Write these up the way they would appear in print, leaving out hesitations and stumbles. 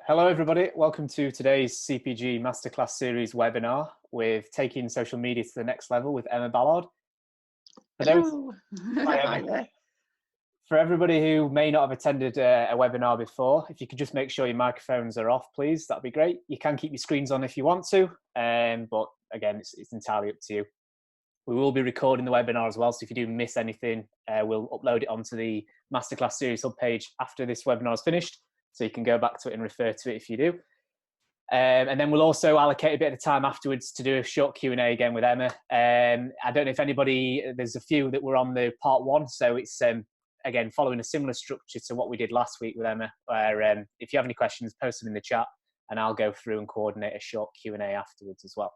Hello, everybody. Welcome to today's CPG Masterclass series webinar with taking social media to the next level with Emma Ballard. Hello. Hi there. For everybody who may not have attended a webinar before, if you could just make sure your microphones are off, please, that'd be great. You can keep your screens on if you want to, but again, it's entirely up to you. We will be recording the webinar as well, so if you do miss anything, we'll upload it onto the Masterclass series subpage after this webinar is finished, so you can go back to it and refer to it if you do. And then we'll also allocate a bit of time afterwards to do a short Q&A again with Emma. I don't know if anybody, there's a few that were on the part one, so it's again following a similar structure to what we did last week with Emma, where if you have any questions, post them in the chat and I'll go through and coordinate a short Q&A afterwards as well.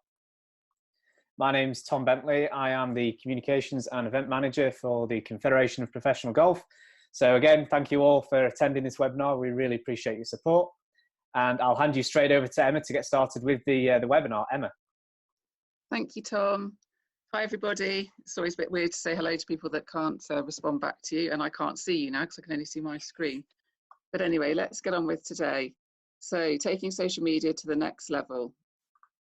My name's Tom Bentley. I am the Communications and Event Manager for the Confederation of Professional Golf. So again, thank you all for attending this webinar. We really appreciate your support. And I'll hand you straight over to Emma to get started with the webinar. Emma. Thank you, Tom. Hi, everybody. It's always a bit weird to say hello to people that can't respond back to you, and I can't see you now because I can only see my screen. But anyway, let's get on with today. So taking social media to the next level.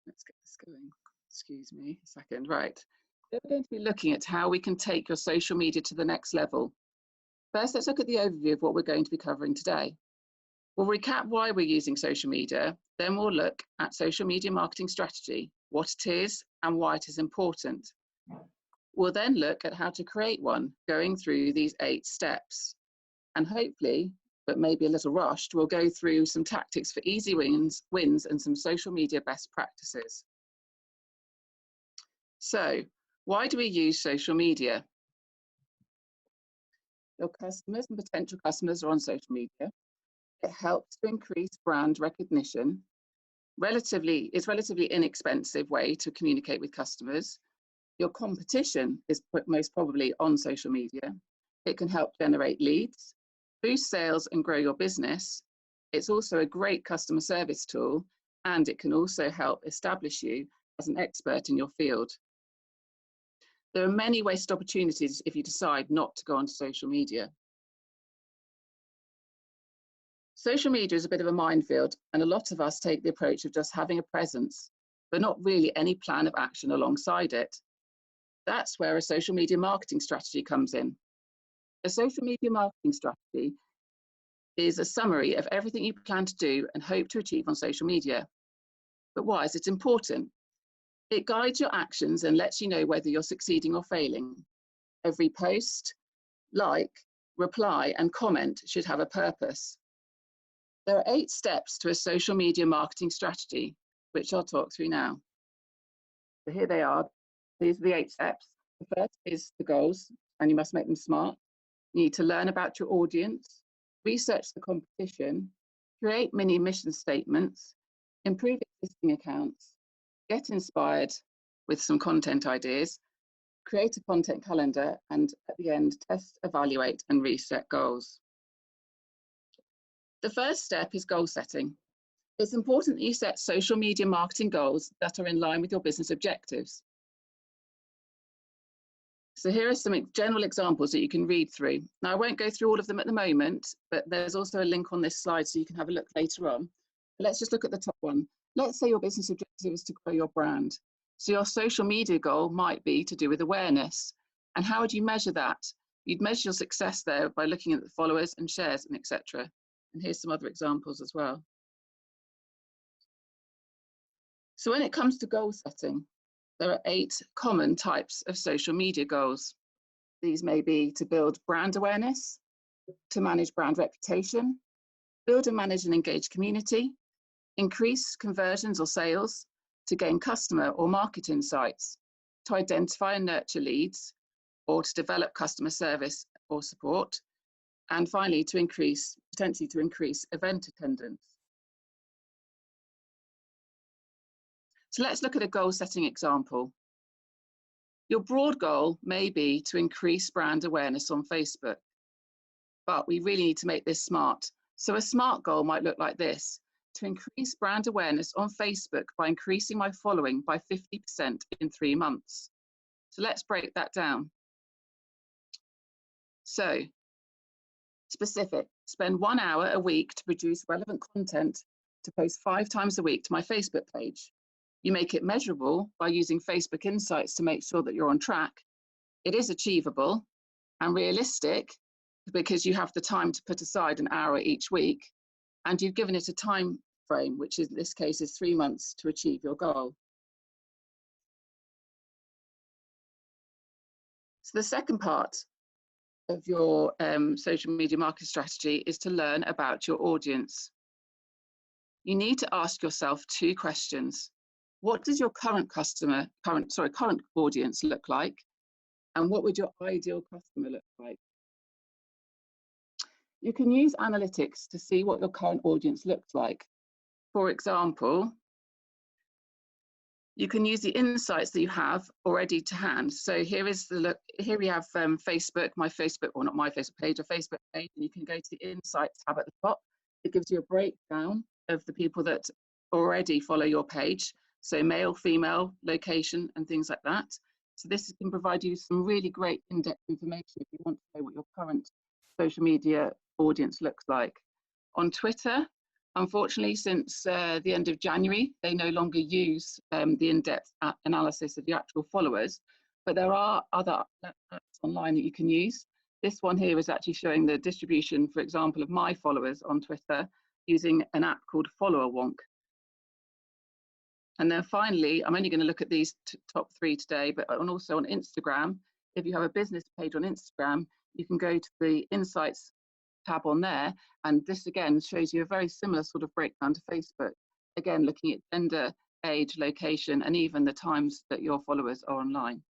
Let's get this going. Excuse me a second. Right. We're going to be looking at how we can take your social media to the next level. First, let's look at the overview of what we're going to be covering today. We'll recap why we're using social media, then we'll look at social media marketing strategy, what it is and why it is important. We'll then look at how to create one, going through these 8 steps. And hopefully, but maybe a little rushed, we'll go through some tactics for easy wins and some social media best practices. So, why do we use social media? Your customers and potential customers are on social media. It helps to increase brand recognition. It's a relatively inexpensive way to communicate with customers. Your competition is most probably on social media. It can help generate leads, boost sales and grow your business. It's also a great customer service tool, and it can also help establish you as an expert in your field. There are many wasted opportunities if you decide not to go onto social media. Social media is a bit of a minefield, and a lot of us take the approach of just having a presence, but not really any plan of action alongside it. That's where a social media marketing strategy comes in. A social media marketing strategy is a summary of everything you plan to do and hope to achieve on social media. But why is it important? It guides your actions and lets you know whether you're succeeding or failing. Every post, like, reply, and comment should have a purpose. There are 8 steps to a social media marketing strategy, which I'll talk through now. So here they are. These are the 8 steps. The first is the goals, and you must make them smart. You need to learn about your audience, research the competition, create mini mission statements, improve existing accounts, get inspired with some content ideas, create a content calendar, and at the end, test, evaluate, and reset goals. The first step is goal setting. It's important that you set social media marketing goals that are in line with your business objectives. So here are some general examples that you can read through. Now, I won't go through all of them at the moment, but there's also a link on this slide so you can have a look later on. But let's just look at the top one. Let's say your business objective is to grow your brand. So your social media goal might be to do with awareness. And how would you measure that? You'd measure your success there by looking at the followers and shares and etc. And here's some other examples as well. So when it comes to goal setting, there are 8 common types of social media goals. These may be to build brand awareness, to manage brand reputation, build and manage an engaged community, increase conversions or sales, to gain customer or market insights, to identify and nurture leads, or to develop customer service or support, and finally to potentially increase event attendance. So let's look at a goal setting example. Your broad goal may be to increase brand awareness on Facebook, but we really need to make this smart. So a smart goal might look like this: to increase brand awareness on Facebook by increasing my following by 50% in 3 months. So let's break that down. So specific, spend 1 hour a week to produce relevant content to post 5 times a week to my Facebook page. You make it measurable by using Facebook Insights to make sure that you're on track. It is achievable and realistic because you have the time to put aside an hour each week, and you've given it a time frame, which in this case is 3 months to achieve your goal. So the second part of your social media marketing strategy is to learn about your audience. You need to ask yourself 2 questions. What does your current audience look like? And what would your ideal customer look like? You can use analytics to see what your current audience looks like. For example, you can use the insights that you have already to hand. So here is the look. Here we have Facebook, my Facebook, or not my Facebook page, a Facebook page, and you can go to the Insights tab at the top. It gives you a breakdown of the people that already follow your page. So male, female, location, and things like that. So this can provide you some really great in-depth information if you want to know what your current social media audience looks like. On Twitter, unfortunately, since the end of January, they no longer use the in-depth analysis of the actual followers, but there are other apps online that you can use. This one here is actually showing the distribution, for example, of my followers on Twitter using an app called Follower Wonk. And then finally, I'm only going to look at these top 3 today, but also on Instagram. If you have a business page on Instagram, you can go to the Insights tab on there, and this again shows you a very similar sort of breakdown to Facebook. Again, looking at gender, age, location, and even the times that your followers are online.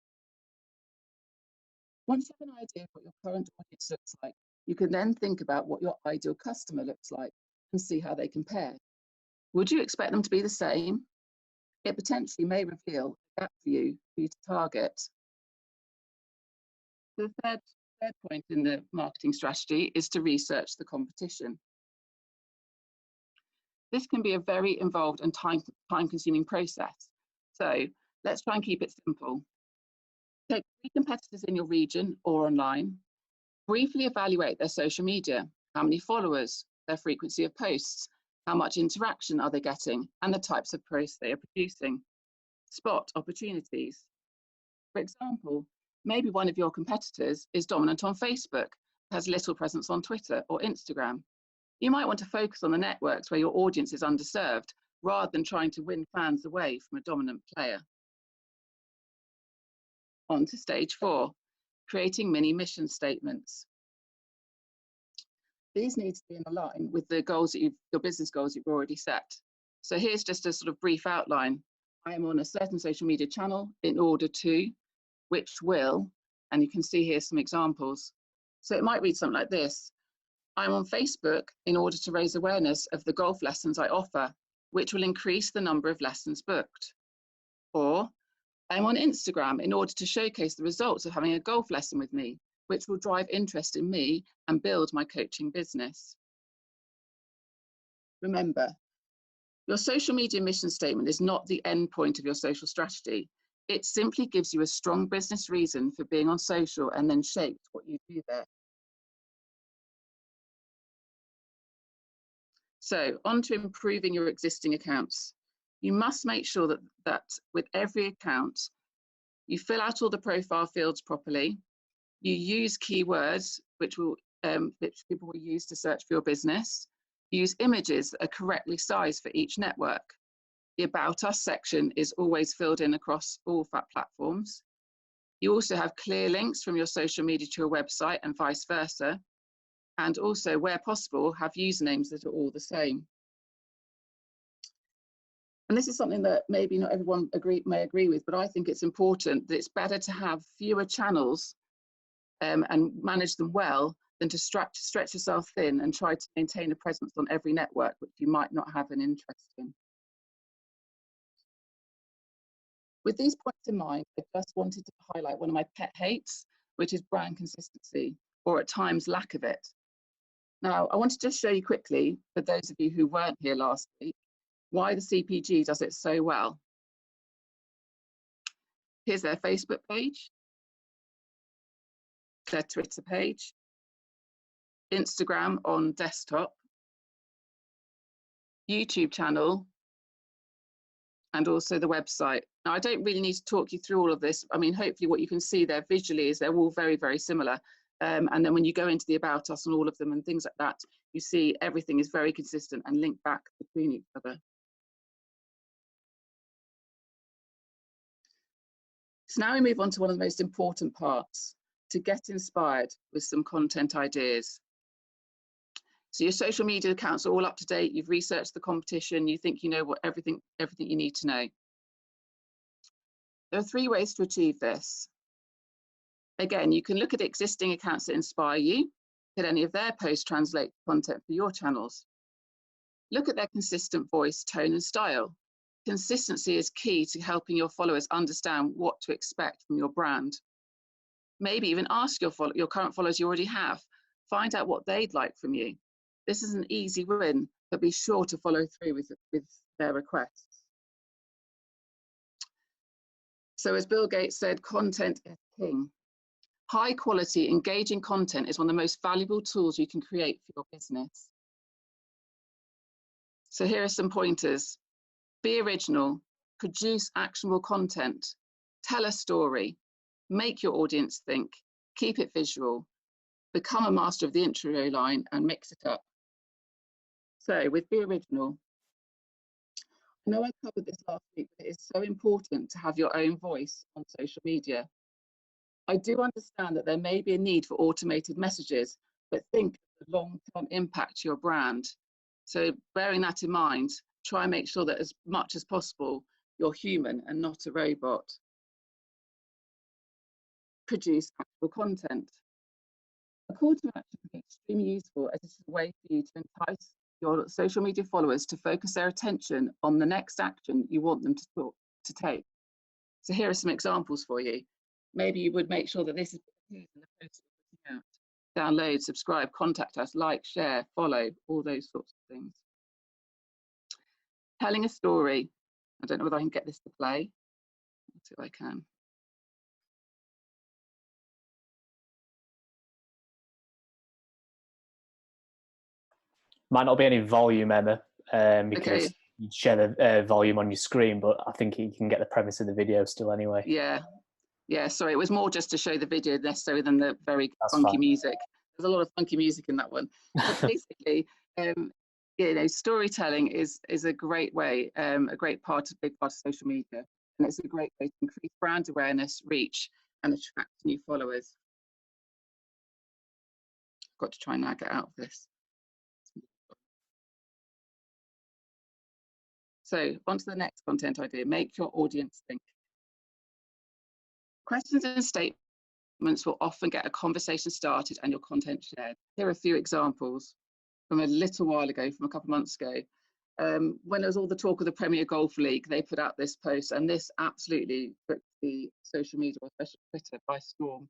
Once you have an idea of what your current audience looks like, you can then think about what your ideal customer looks like and see how they compare. Would you expect them to be the same? It potentially may reveal a gap for you to target. The third point in the marketing strategy is to research the competition. This can be a very involved and time-consuming process. So let's try and keep it simple. Take 3 competitors in your region or online. Briefly evaluate their social media. How many followers, their frequency of posts, how much interaction are they getting, and the types of posts they are producing. Spot opportunities. For example, maybe one of your competitors is dominant on Facebook, has little presence on Twitter or Instagram. You might want to focus on the networks where your audience is underserved, rather than trying to win fans away from a dominant player. On to stage 4, creating mini mission statements. These need to be in line with the goals that your business goals you've already set. So here's just a sort of brief outline. I am on a certain social media channel in order to, which will, and you can see here some examples. So it might read something like this. I'm on Facebook in order to raise awareness of the golf lessons I offer, which will increase the number of lessons booked. Or I'm on Instagram in order to showcase the results of having a golf lesson with me, which will drive interest in me and build my coaching business. Remember, your social media mission statement is not the end point of your social strategy. It simply gives you a strong business reason for being on social and then shapes what you do there. So on to improving your existing accounts. You must make sure that with every account, you fill out all the profile fields properly. You use keywords which people will use to search for your business. You use images that are correctly sized for each network. The About Us section is always filled in across all platforms. You also have clear links from your social media to your website and vice versa. And also, where possible, have usernames that are all the same. And this is something that maybe not everyone may agree with, but I think it's important that it's better to have fewer channels and manage them well than to stretch yourself thin and try to maintain a presence on every network which you might not have an interest in. With these points in mind, I just wanted to highlight one of my pet hates, which is brand consistency, or at times lack of it. Now, I want to just show you quickly, for those of you who weren't here last week, why the CPG does it so well. Here's their Facebook page, their Twitter page, Instagram on desktop, YouTube channel, and also the website. Now, I don't really need to talk you through all of this. I mean, hopefully what you can see there visually is they're all very, very similar. And then when you go into the About Us and all of them and things like that, you see everything is very consistent and linked back between each other. So now we move on to one of the most important parts, to get inspired with some content ideas. So your social media accounts are all up to date. You've researched the competition. You think you know what everything you need to know. There are 3 ways to achieve this. Again, you can look at existing accounts that inspire you. Could any of their posts translate content for your channels? Look at their consistent voice, tone, and style. Consistency is key to helping your followers understand what to expect from your brand. Maybe even ask your current followers you already have. Find out what they'd like from you. This is an easy win, but be sure to follow through with their requests. So as Bill Gates said, content is king. High quality, engaging content is one of the most valuable tools you can create for your business. So here are some pointers. Be original, produce actionable content, tell a story, make your audience think, keep it visual, become a master of the intro line and mix it up. So with Be Original, I know I covered this last week, but it is so important to have your own voice on social media. I do understand that there may be a need for automated messages, but think of the long-term impact to your brand. So bearing that in mind, try and make sure that as much as possible, you're human and not a robot. Produce actual content. A call to action can be extremely useful as it's a way for you to entice your social media followers to focus their attention on the next action you want them to take. So here are some examples for you. Maybe you would make sure that this is in the post you're putting out. Download, subscribe, contact us, like, share, follow, all those sorts of things. Telling a story. I don't know whether I can get this to play. Let's see if I can. Might not be any volume, Emma, because Okay. you share the volume on your screen, but I think you can get the premise of the video still anyway. Yeah, sorry, it was more just to show the video necessarily than the very That's funky fine. music. There's a lot of funky music in that one. But basically, you know, storytelling is a great way, a big part of social media, and it's a great way to increase brand awareness, reach, and attract new followers. I've got to try and now get out of this. So on to the next content idea, make your audience think. Questions and statements will often get a conversation started and your content shared. Here are a few examples from a little while ago, from a couple of months ago. When there was all the talk of the Premier Golf League, they put out this post, and this absolutely took the social media, especially Twitter, by storm.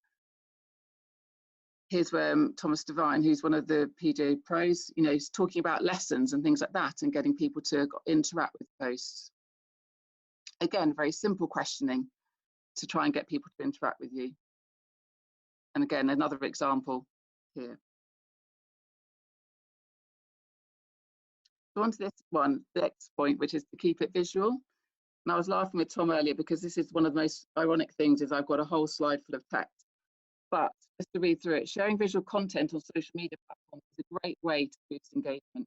Here's Thomas Devine, who's one of the PGA pros, you know, he's talking about lessons and things like that and getting people to interact with posts. Again, very simple questioning to try and get people to interact with you. And again, another example here. So on to this one, the next point, which is to keep it visual. And I was laughing with Tom earlier because this is one of the most ironic things is I've got a whole slide full of text. But just to read through it, sharing visual content on social media platforms is a great way to boost engagement.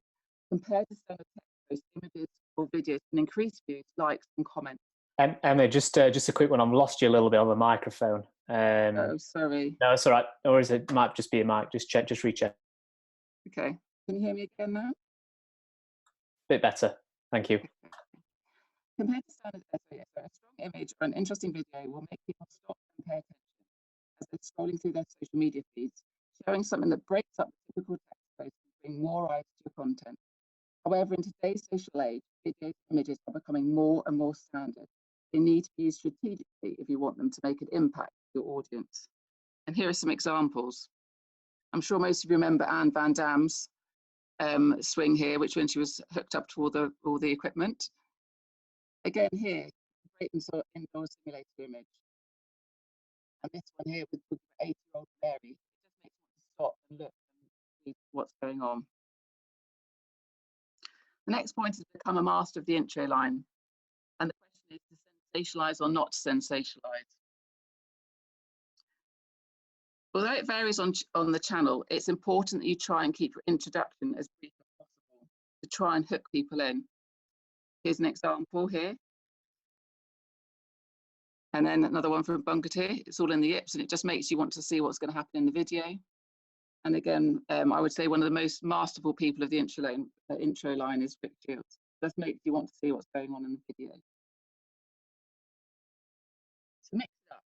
Compared to standard text posts, images or videos can increase views, likes, and comments. Emma, just a quick one. I've lost you a little bit on the microphone. Oh, sorry. No, it's all right. Or is it might just be a mic? Just recheck. Okay. Can you hear me again now? Bit better. Thank you. Compared to standard SEO, a strong image or an interesting video will make people stop and pay attention as they're scrolling through their social media feeds. Showing something that breaks up the typical text post will bring more eyes to your content. However, in today's social age, videos and images are becoming more and more standard. They need to be used strategically if you want them to make an impact on your audience. And here are some examples. I'm sure most of you remember Anne Van Dam's swing here, which when she was hooked up to all the equipment. Again here, great indoor simulator image. And this one here with the 80-year-old Mary, it just makes you want to stop and look and see what's going on. The next point is become a master of the intro line. And the question is to sensationalize or not to sensationalize. Although it varies on the channel, it's important that you try and keep your introduction as brief as possible to try and hook people in. Here's an example here. And then another one from Bunketeer. It's all in the yips and it just makes you want to see what's going to happen in the video. And again, I would say one of the most masterful people of the intro line is Rick Shields. Just makes you want to see what's going on in the video. So mix it up.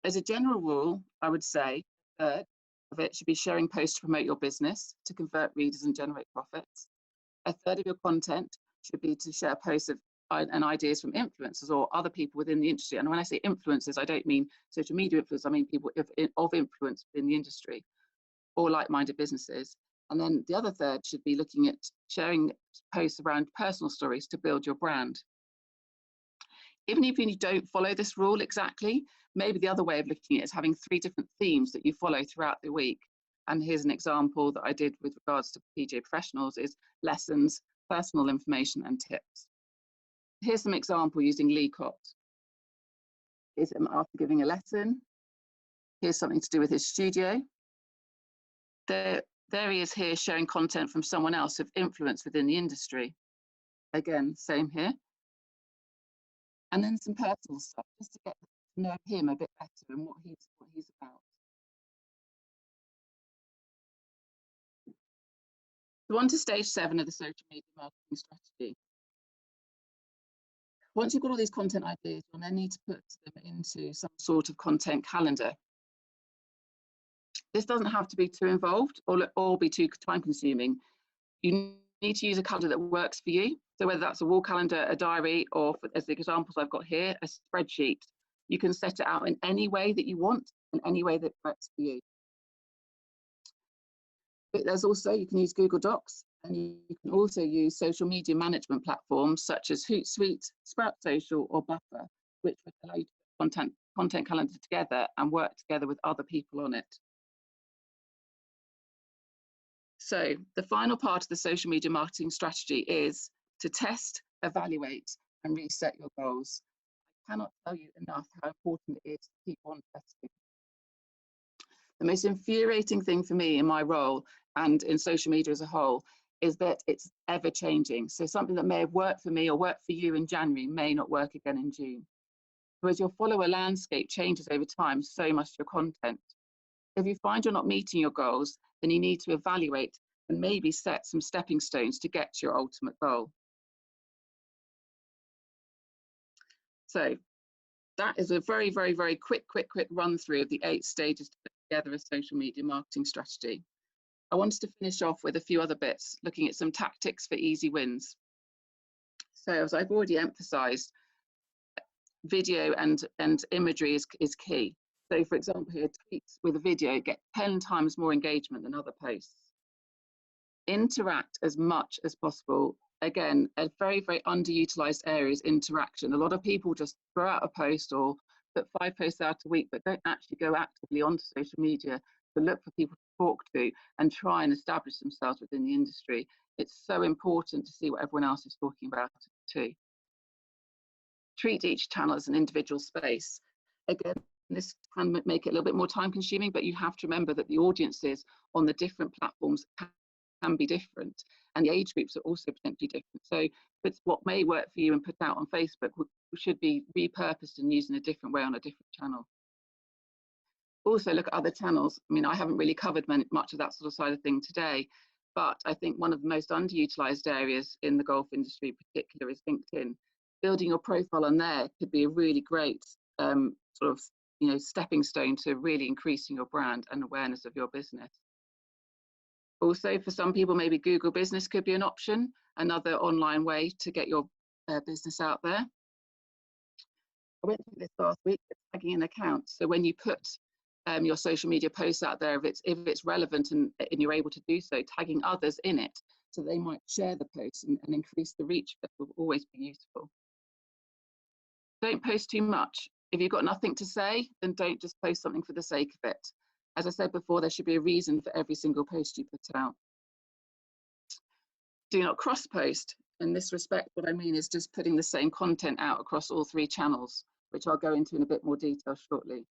As a general rule, I would say a third of it should be sharing posts to promote your business, to convert readers and generate profits. A third of your content should be to share posts and ideas from influencers or other people within the industry. And when I say influencers, I don't mean social media influencers, I mean people of influence in the industry or like-minded businesses. And then the other third should be looking at sharing posts around personal stories to build your brand. Even if you don't follow this rule exactly, maybe the other way of looking at it is having 3 different themes that you follow throughout the week. And here's an example that I did with regards to PJ professionals is lessons, personal information and tips. Here's some example using Lee Cox. Here's him after giving a lesson. Here's something to do with his studio. There he is here sharing content from someone else of influence within the industry. Again, same here. And then some personal stuff, just to get to know him a bit better and what he's about. So on to stage 7 of the social media marketing strategy. Once you've got all these content ideas, you'll then need to put them into some sort of content calendar. This doesn't have to be too involved or be too time consuming. You need to use a calendar that works for you. So whether that's a wall calendar, a diary, or as the examples I've got here, a spreadsheet, you can set it out in any way that you want and any way that works for you. But there's also, you can use Google Docs and you can also use social media management platforms such as Hootsuite, Sprout Social or Buffer, which would allow you to put content calendar together and work together with other people on it. So the final part of the social media marketing strategy is to test, evaluate, and reset your goals. I cannot tell you enough how important it is to keep on testing. The most infuriating thing for me in my role and in social media as a whole is that it's ever changing. So something that may have worked for me or worked for you in January may not work again in June. So as your follower landscape changes over time, so must your content. If you find you're not meeting your goals, then you need to evaluate and maybe set some stepping stones to get to your ultimate goal. So that is a very, very, very quick run through of the 8 stages to put together a social media marketing strategy. I wanted to finish off with a few other bits, looking at some tactics for easy wins. So as I've already emphasized, video and imagery is key. So for example, here, tweets with a video get 10 times more engagement than other posts. Interact as much as possible. Again, a very, very underutilized area is interaction. A lot of people just throw out a post or put 5 posts out a week, but don't actually go actively onto social media to look for people to talk to and try and establish themselves within the industry. It's so important to see what everyone else is talking about too. Treat each channel as an individual space. Again, this can make it a little bit more time consuming, but you have to remember that the audiences on the different platforms can be different and the age groups are also potentially different. So but what may work for you and put out on Facebook should be repurposed and used in a different way on a different channel. Also look at other channels. I mean, I haven't really covered much of that sort of side of thing today, but I think one of the most underutilized areas in the golf industry in particular is LinkedIn. Building your profile on there could be a really great sort of stepping stone to really increasing your brand and awareness of your business. Also, for some people, maybe Google Business could be an option, another online way to get your business out there. I went through this last week, tagging an account. So when you put your social media posts out there, if it's relevant and you're able to do so, tagging others in it so they might share the post and increase the reach, that will always be useful. Don't post too much. If you've got nothing to say, then don't just post something for the sake of it. As I said before, there should be a reason for every single post you put out. Do not cross-post. In this respect, what I mean is just putting the same content out across all 3 channels, which I'll go into in a bit more detail shortly.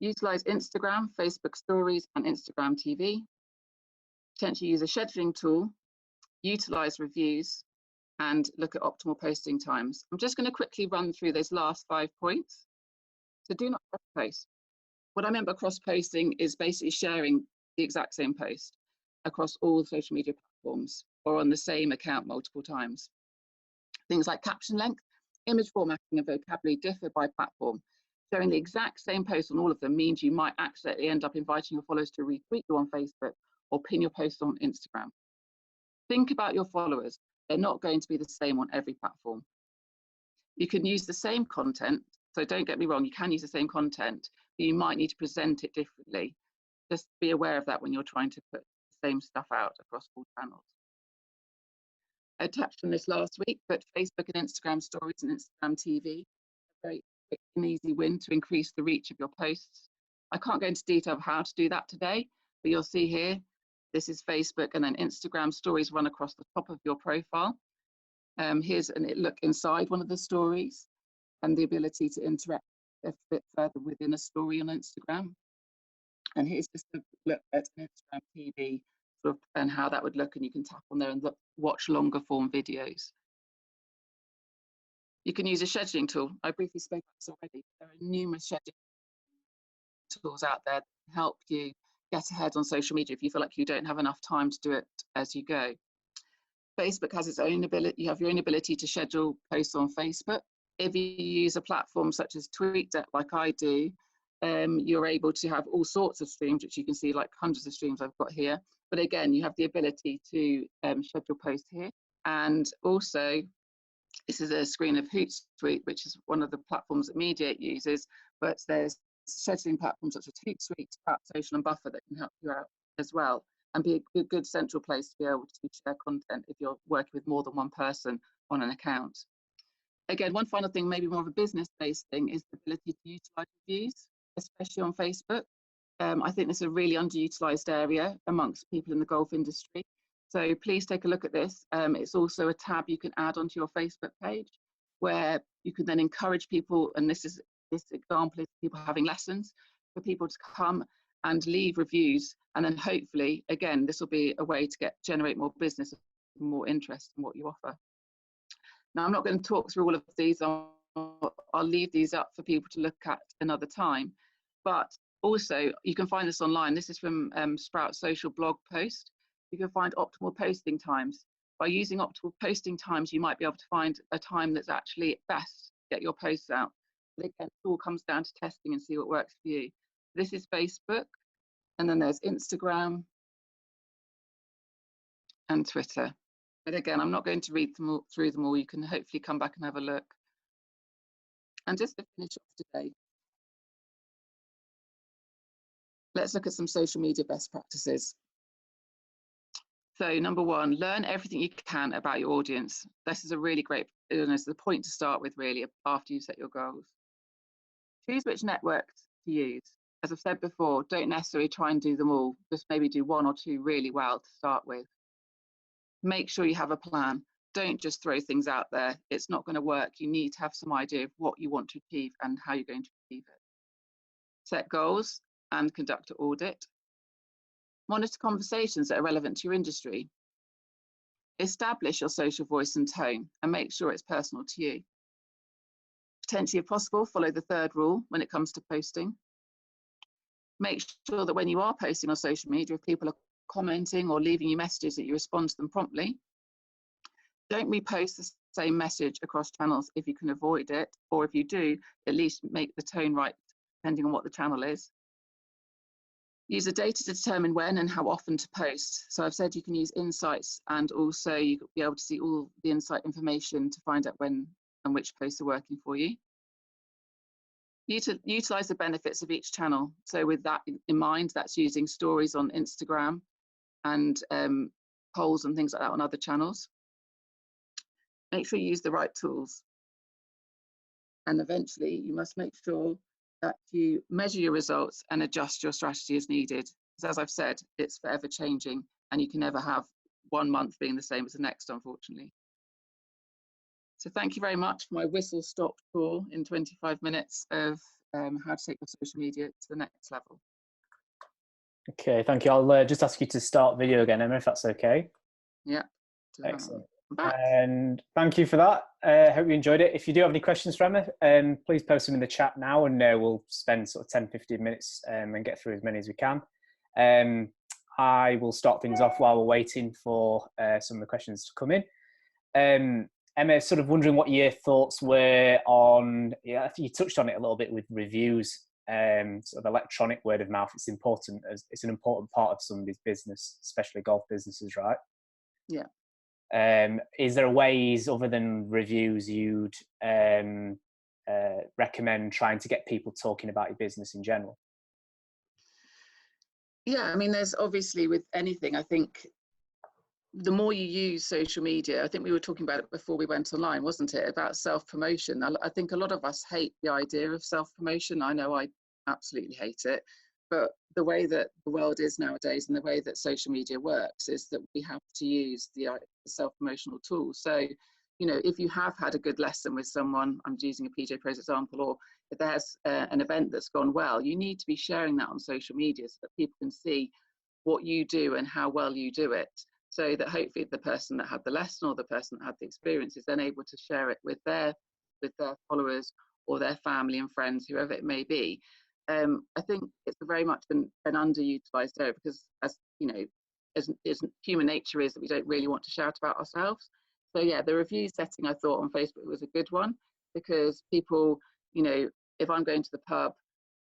Utilize Instagram, Facebook Stories, and Instagram TV. Potentially use a scheduling tool, utilize reviews, and look at optimal posting times. I'm just going to quickly run through those last 5 points. So do not cross-post. What I meant by cross-posting is basically sharing the exact same post across all social media platforms or on the same account multiple times. Things like caption length, image formatting, and vocabulary differ by platform. Showing the exact same post on all of them means you might accidentally end up inviting your followers to retweet you on Facebook or pin your post on Instagram. Think about your followers. They're not going to be the same on every platform. You can use the same content, so don't get me wrong, you can use the same content, but you might need to present it differently. Just be aware of that when you're trying to put the same stuff out across all channels. I touched on this last week, but Facebook and Instagram Stories and Instagram TV, a very quick and easy win to increase the reach of your posts. I can't go into detail of how to do that today, but you'll see here, this is Facebook, and then Instagram Stories run across the top of your profile. Here's a look inside one of the stories and the ability to interact a bit further within a story on Instagram. And here's just a look at Instagram TV sort of, and how that would look, and you can tap on there and watch longer form videos. You can use a scheduling tool. I briefly spoke about this already. There are numerous scheduling tools out there that can help you get ahead on social media if you feel like you don't have enough time to do it as you go. Facebook has its own ability, you have your own ability to schedule posts on Facebook. If you use a platform such as TweetDeck, like I do, you're able to have all sorts of streams, which you can see like hundreds of streams I've got here. But again, you have the ability to schedule posts here. And also, this is a screen of Hootsuite, which is one of the platforms that Mediate uses, but there's scheduling platforms such as Hootsuite, Social, and Buffer that can help you out as well, and be a good central place to be able to share content if you're working with more than one person on an account. Again, one final thing, maybe more of a business-based thing, is the ability to utilize reviews, especially on Facebook. I think this is a really underutilized area amongst people in the golf industry. So please take a look at this. It's also a tab you can add onto your Facebook page where you can then encourage people, and this example is people having lessons, for people to come and leave reviews, and then hopefully, again, this will be a way to generate more business, more interest in what you offer. Now, I'm not going to talk through all of these. I'll leave these up for people to look at another time. But also, you can find this online. This is from Sprout Social blog post. You can find optimal posting times. By using optimal posting times, you might be able to find a time that's actually best to get your posts out. But again, it all comes down to testing and see what works for you. This is Facebook, and then there's Instagram and Twitter. But again, I'm not going to read through them all. You can hopefully come back and have a look. And just to finish off today, let's look at some social media best practices. So number 1, learn everything you can about your audience. This is a really great, the point to start with really after you set your goals. Choose which networks to use. As I've said before, don't necessarily try and do them all. Just maybe do 1 or 2 really well to start with. Make sure you have a plan. Don't just throw things out there. It's not going to work. You need to have some idea of what you want to achieve and how you're going to achieve it. Set goals and conduct an audit. Monitor conversations that are relevant to your industry. Establish your social voice and tone and make sure it's personal to you. Potentially, if possible, follow the 3rd rule when it comes to posting. Make sure that when you are posting on social media, if people are commenting or leaving you messages, that you respond to them promptly. Don't repost the same message across channels if you can avoid it, or if you do, at least make the tone right, depending on what the channel is. Use the data to determine when and how often to post. So I've said you can use insights, and also you could be able to see all the insight information to find out when and which posts are working for you. Utilize the benefits of each channel. So with that in mind, that's using stories on Instagram and polls and things like that on other channels. Make sure you use the right tools. And eventually, you must make sure that you measure your results and adjust your strategy as needed. Because as I've said, it's forever changing, and you can never have one month being the same as the next, unfortunately. So thank you very much for my whistle-stop tour in 25 minutes of how to take your social media to the next level. Okay, thank you. I'll just ask you to start video again, Emma, if that's okay. Yeah. Excellent. I'm back. And thank you for that. Hope you enjoyed it. If you do have any questions for Emma, please post them in the chat now, and we'll spend sort of 10-15 minutes and get through as many as we can. I will start things off while we're waiting for some of the questions to come in. Emma, sort of wondering what your thoughts were on, I think you touched on it a little bit with reviews, sort of electronic word of mouth. It's important, it's an important part of somebody's business, especially golf businesses, right? Yeah. Is there ways other than reviews you'd recommend trying to get people talking about your business in general? Yeah, I mean, there's obviously with anything, I think the more you use social media, I think we were talking about it before we went online, wasn't it? About self-promotion. I think a lot of us hate the idea of self-promotion. I know I absolutely hate it. But the way that the world is nowadays and the way that social media works is that we have to use the self-promotional tools. So, you know, if you have had a good lesson with someone, I'm using a PJ Pros example, or if there's an event that's gone well, you need to be sharing that on social media so that people can see what you do and how well you do it. So that hopefully the person that had the lesson or the person that had the experience is then able to share it with their followers or their family and friends, whoever it may be. I think it's very much an underutilized area because, as you know, as human nature is that we don't really want to shout about ourselves. So yeah, the review setting I thought on Facebook was a good one because people, you know, if I'm going to the pub,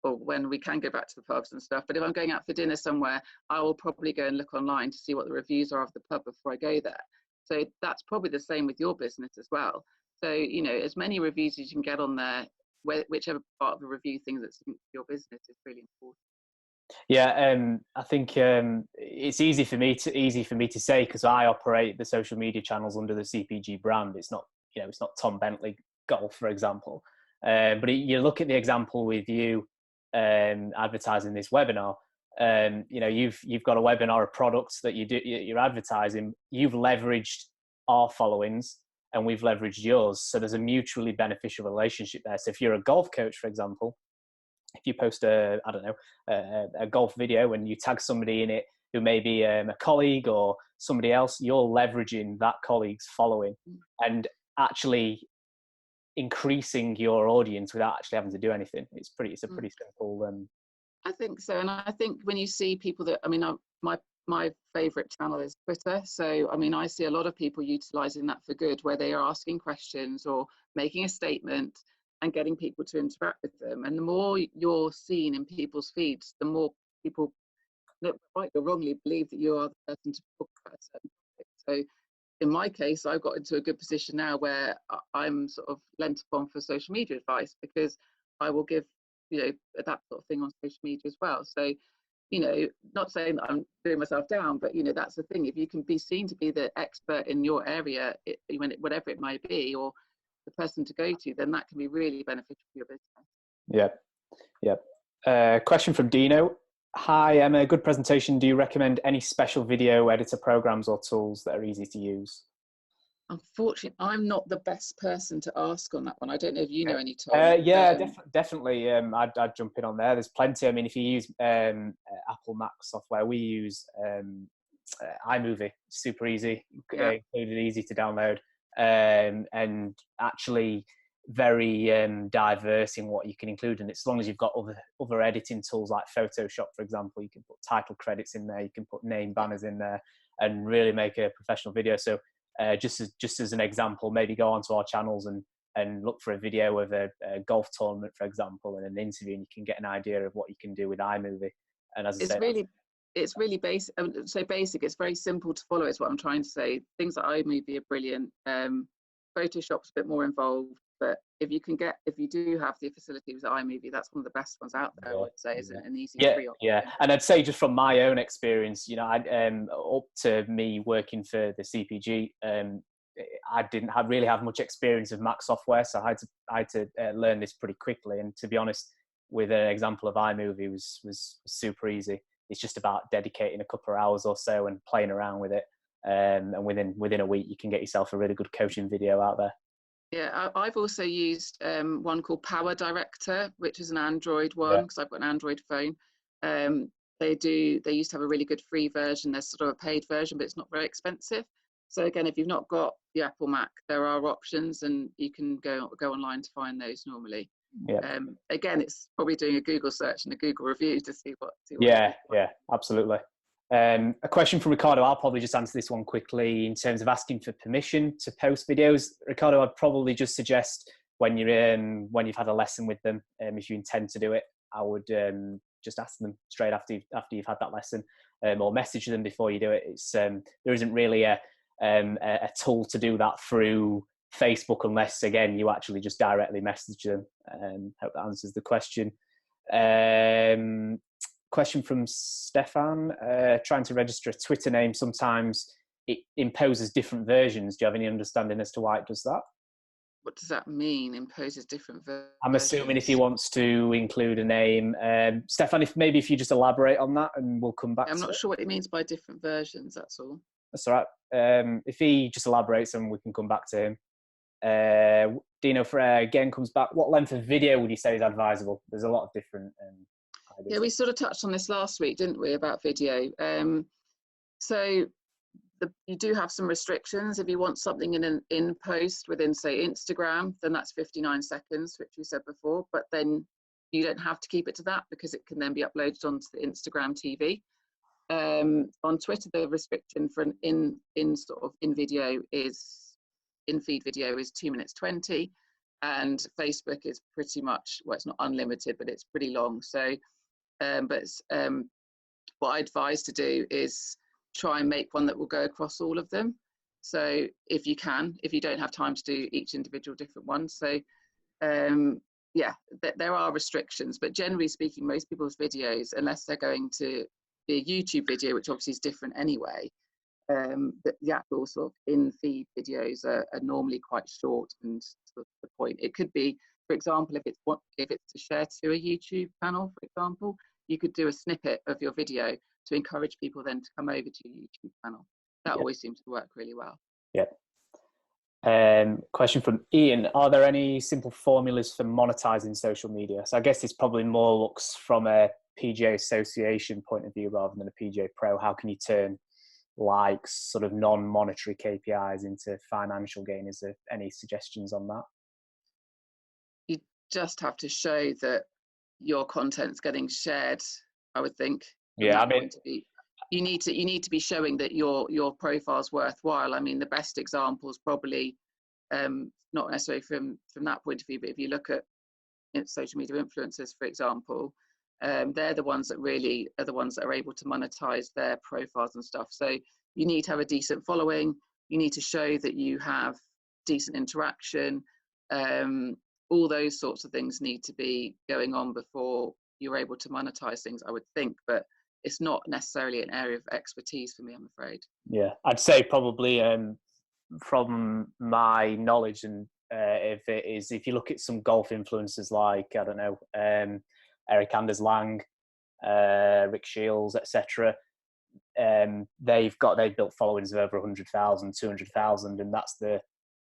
or when we can go back to the pubs and stuff, but if I'm going out for dinner somewhere, I will probably go and look online to see what the reviews are of the pub before I go there. So that's probably the same with your business as well. So, you know, as many reviews as you can get on there, whichever part of the review thing that's your business is really important. Yeah, I think it's easy for me to say because I operate the social media channels under the CPG brand. It's not, you know, it's not Tom Bentley Golf, for example. But you look at the example with you advertising this webinar. You know, you've got a webinar, a product that you're advertising. You've leveraged our followings, and we've leveraged yours. So there's a mutually beneficial relationship there. So if you're a golf coach, for example, if you post a golf video and you tag somebody in it who may be a colleague or somebody else, you're leveraging that colleague's following and actually increasing your audience without actually having to do anything. It's a pretty simple. I think so, and I think when you see people that, I mean, my favorite channel is Twitter. So, I mean, I see a lot of people utilizing that for good, where they are asking questions or making a statement and getting people to interact with them. And the more you're seen in people's feeds, the more people, right or wrongly, believe that you are the person to talk about a certain topic. So in my case, I've got into a good position now where I'm sort of lent upon for social media advice because I will give, you know, that sort of thing on social media as well. So, you know, not saying that I'm doing myself down, but, you know, that's the thing. If you can be seen to be the expert in your area, whatever it might be, or the person to go to, then that can be really beneficial for your business. Yeah. Question from Dino. Hi, Emma. Good presentation. Do you recommend any special video editor programs or tools that are easy to use? Unfortunately, I'm not the best person to ask on that one. I don't know if you know any, Tom. Definitely. I'd jump in on there. There's plenty. I mean, if you use Apple Mac software, we use iMovie. Super easy, included, easy to download, and actually very diverse in what you can include. And as long as you've got other editing tools like Photoshop, for example, you can put title credits in there, you can put name banners in there, and really make a professional video. So just as an example, maybe go onto our channels and look for a video of a golf tournament, for example, and an interview, and you can get an idea of what you can do with iMovie. And as I say, it's really basic. So basic. It's very simple to follow. Is what I'm trying to say. Things like iMovie are brilliant. Photoshop's a bit more involved, but if you do have the facility with iMovie, that's one of the best ones out there. I would say, isn't it? An easy free option. Yeah. And I'd say just from my own experience, you know, up to me working for the CPG, I didn't really have much experience of Mac software, so I had to learn this pretty quickly. And to be honest, with an example of iMovie was super easy. It's just about dedicating a couple of hours or so and playing around with it. and within a week you can get yourself a really good coaching video out there. Yeah, I've also used one called Power Director, which is an Android one, because I've got an Android phone. They used to have a really good free version. There's sort of a paid version, but it's not very expensive. So again, if you've not got the Apple Mac, there are options, and you can go online to find those normally. Yeah. Again, it's probably doing a Google search and a Google review to see what. Yeah, absolutely. A question from Ricardo. I'll probably just answer this one quickly in terms of asking for permission to post videos. Ricardo, I'd probably just suggest when you've had a lesson with them, if you intend to do it, I would just ask them straight after you've had that lesson, or message them before you do it. It's there isn't really a tool to do that through Facebook unless, again, you actually just directly message them. Hope that answers the question. Question from Stefan, trying to register a Twitter name, sometimes it imposes different versions. Do you have any understanding as to why it does that? What does that mean, imposes different versions? I'm assuming if he wants to include a name. Stefan, if you just elaborate on that and we'll come back to it. I'm not sure what it means by different versions, that's all. That's all right. If he just elaborates, and we can come back to him. Dino Freire again comes back. What length of video would you say is advisable? There's a lot of different ideas. Yeah, we sort of touched on this last week, didn't we, about video? So you do have some restrictions. If you want something in post within, say, Instagram, then that's 59 seconds, which we said before. But then you don't have to keep it to that, because it can then be uploaded onto the Instagram TV. On Twitter, the restriction for an in feed video is 2 minutes 20, and Facebook is pretty much, well, it's not unlimited, but it's pretty long. So, what I advise to do is try and make one that will go across all of them. So if you don't have time to do each individual different one. So there are restrictions, but generally speaking, most people's videos, unless they're going to be a YouTube video, which obviously is different anyway, the actual sort of in-feed videos are normally quite short and sort of the point. It could be, for example, if it's to share to a YouTube channel, for example, you could do a snippet of your video to encourage people then to come over to your YouTube channel. That always seems to work really well. Yeah. Question from Ian: are there any simple formulas for monetizing social media? So I guess this probably more looks from a PGA Association point of view rather than a PGA Pro. How can you turn likes, sort of non-monetary KPIs, into financial gain? Is there any suggestions on that? You just have to show that your content's getting shared, I would think. Yeah, I mean, you need to be showing that your profile's worthwhile. I mean, the best example is probably not necessarily from that point of view, but if you look at social media influencers, for example, they're the ones that really are the ones that are able to monetize their profiles and stuff. So you need to have a decent following. You need to show that you have decent interaction. All those sorts of things need to be going on before you're able to monetize things, I would think, but it's not necessarily an area of expertise for me, I'm afraid. Yeah, I'd say probably from my knowledge, and if you look at some golf influencers like, I don't know, Eric Anders Lang, Rick Shields, etc. They've built followings of over 100,000, 200,000, and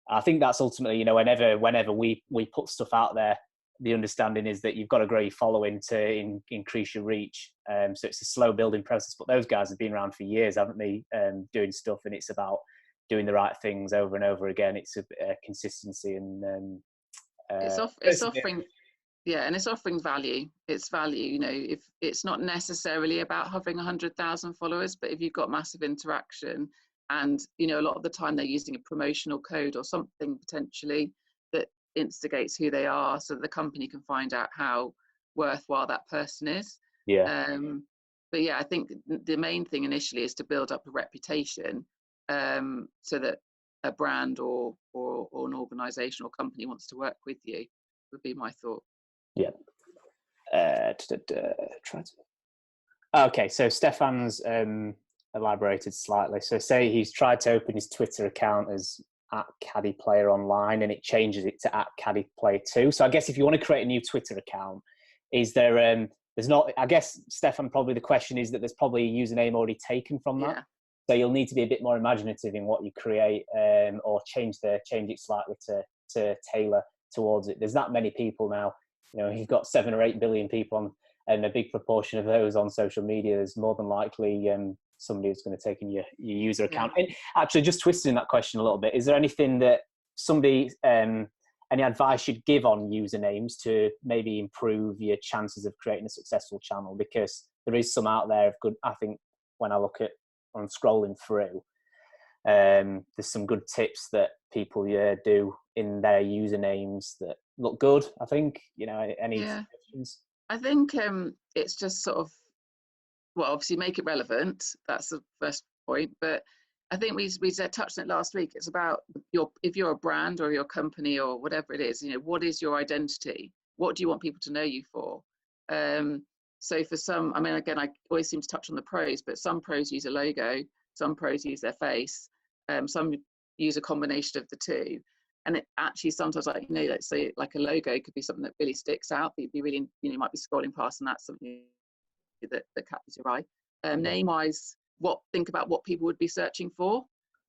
I think that's ultimately, whenever we put stuff out there, the understanding is that you've got to grow your following to increase your reach. So it's a slow building process, but those guys have been around for years, haven't they, doing stuff, and it's about doing the right things over and over again. It's a consistency, and it's offering. Yeah, and it's offering value. It's value, if it's not necessarily about having 100,000 followers, but if you've got massive interaction and, a lot of the time they're using a promotional code or something potentially that instigates who they are so that the company can find out how worthwhile that person is. Yeah. But yeah, I think the main thing initially is to build up a reputation so that a brand or an organization or company wants to work with you, would be my thought. Yeah. Okay, so Stefan's elaborated slightly. So say he's tried to open his Twitter account as @CaddyPlayerOnline and it changes it to @CaddyPlayer2. So I guess if you want to create a new Twitter account, is there there's not, I guess, Stefan, probably the question is that there's probably a username already taken from that. So you'll need to be a bit more imaginative in what you create, or change it slightly to tailor towards it. There's that many people now. You know, you've got 7 or 8 billion people on, and a big proportion of those on social media. There's more than likely somebody who's going to take in your user account. And actually, just twisting that question a little bit, is there anything that somebody, any advice you'd give on usernames to maybe improve your chances of creating a successful channel? Because there is some out there of good, I think, when I look at, on scrolling through, there's some good tips that people do in their usernames that look good. I think, you know, any suggestions? I think it's just sort of, well, obviously make it relevant. That's the first point. But I think we touched on it last week. It's about if you're a brand or your company or whatever it is, you know, what is your identity? What do you want people to know you for? So for some, I mean, again, I always seem to touch on the pros, but some pros use a logo, some pros use their face, some use a combination of the two. And it actually sometimes, like, you know, let's say like a logo could be something that really sticks out. You'd be really, you know, you might be scrolling past and that's something that catches your eye. Name-wise, think about what people would be searching for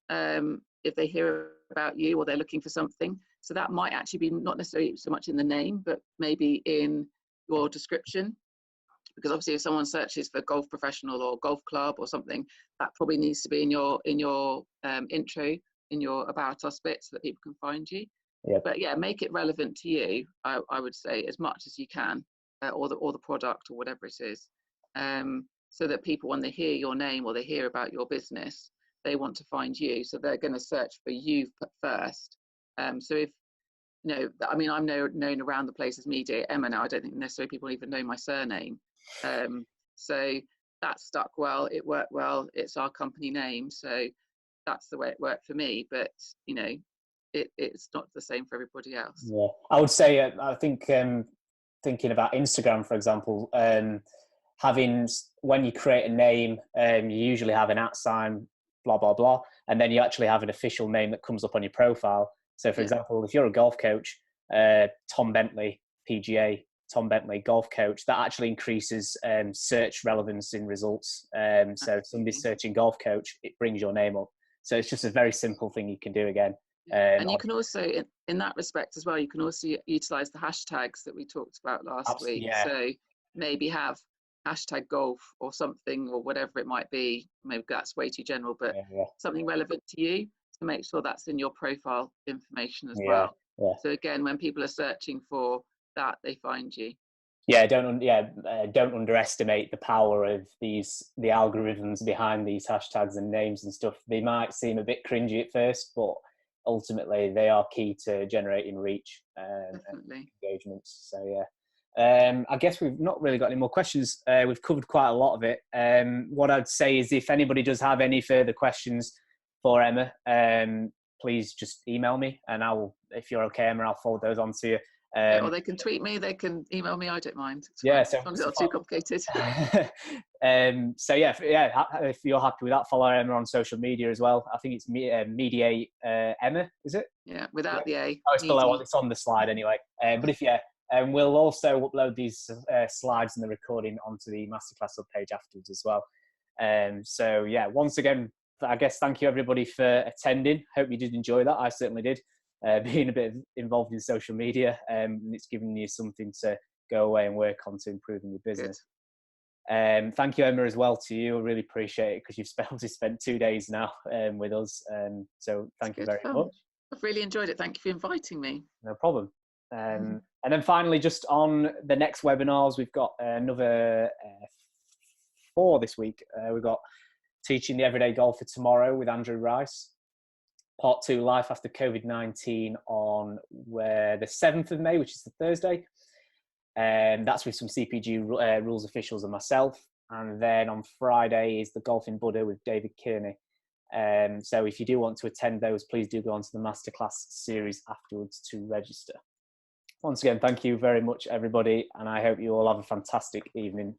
if they hear about you or they're looking for something. So that might actually be not necessarily so much in the name, but maybe in your description. Because obviously if someone searches for golf professional or golf club or something, that probably needs to be in your intro, in your about us bit, so that people can find you. But yeah, make it relevant to you, I would say, as much as you can, or the product or whatever it is, so that people, when they hear your name or they hear about your business, they want to find you, so they're going to search for you first. So if, you know, I mean, I'm known around the place as Mediate Emma now. I don't think necessarily people even know my surname. So that stuck well, it worked well, it's our company name, so that's the way it worked for me. But, you know, it's not the same for everybody else. Yeah, I would say, I think, thinking about Instagram, for example, having, when you create a name, you usually have an @, blah, blah, blah, and then you actually have an official name that comes up on your profile. So, for example, if you're a golf coach, Tom Bentley, PGA, Tom Bentley, golf coach, that actually increases search relevance in results. So if somebody's searching golf coach, it brings your name up. So it's just a very simple thing you can do again. And you can also, in that respect as well, you can also utilize the hashtags that we talked about last week. Yeah. So maybe have hashtag golf or something, or whatever it might be. Maybe that's way too general, but something relevant to you, to make sure that's in your profile information as well. So again, when people are searching for that, they find you. Don't underestimate the power of the algorithms behind these hashtags and names and stuff. They might seem a bit cringy at first, but ultimately they are key to generating reach and engagements. So I guess we've not really got any more questions. We've covered quite a lot of it. What I'd say is, if anybody does have any further questions for Emma, please just email me, and if you're okay, Emma, I'll forward those on to you. Or they can tweet me, they can email me, I don't mind. So as long as it's not too complicated. So if you're happy with that, follow Emma on social media as well. I think it's Mediate Emma, is it? Yeah, without the A. Oh, it's below. It's on the slide anyway. But we'll also upload these slides and the recording onto the Masterclass subpage afterwards as well. So once again, I guess thank you everybody for attending. Hope you did enjoy that. I certainly did. Being a bit involved in social media, and it's giving you something to go away and work on to improving your business. Thank you, Emma, as well to you. I really appreciate it, because you've obviously spent 2 days now with us. So thank you very much. I've really enjoyed it. Thank you for inviting me. No problem. And then finally, just on the next webinars, we've got another 4 this week. We've got Teaching the Everyday Golfer tomorrow with Andrew Rice. Part 2, Life After COVID-19, on the 7th of May, which is the Thursday. That's with some CPG rules officials and myself. And then on Friday is the Golfing Buddha with David Kearney. So if you do want to attend those, please do go on to the Masterclass series afterwards to register. Once again, thank you very much, everybody. And I hope you all have a fantastic evening.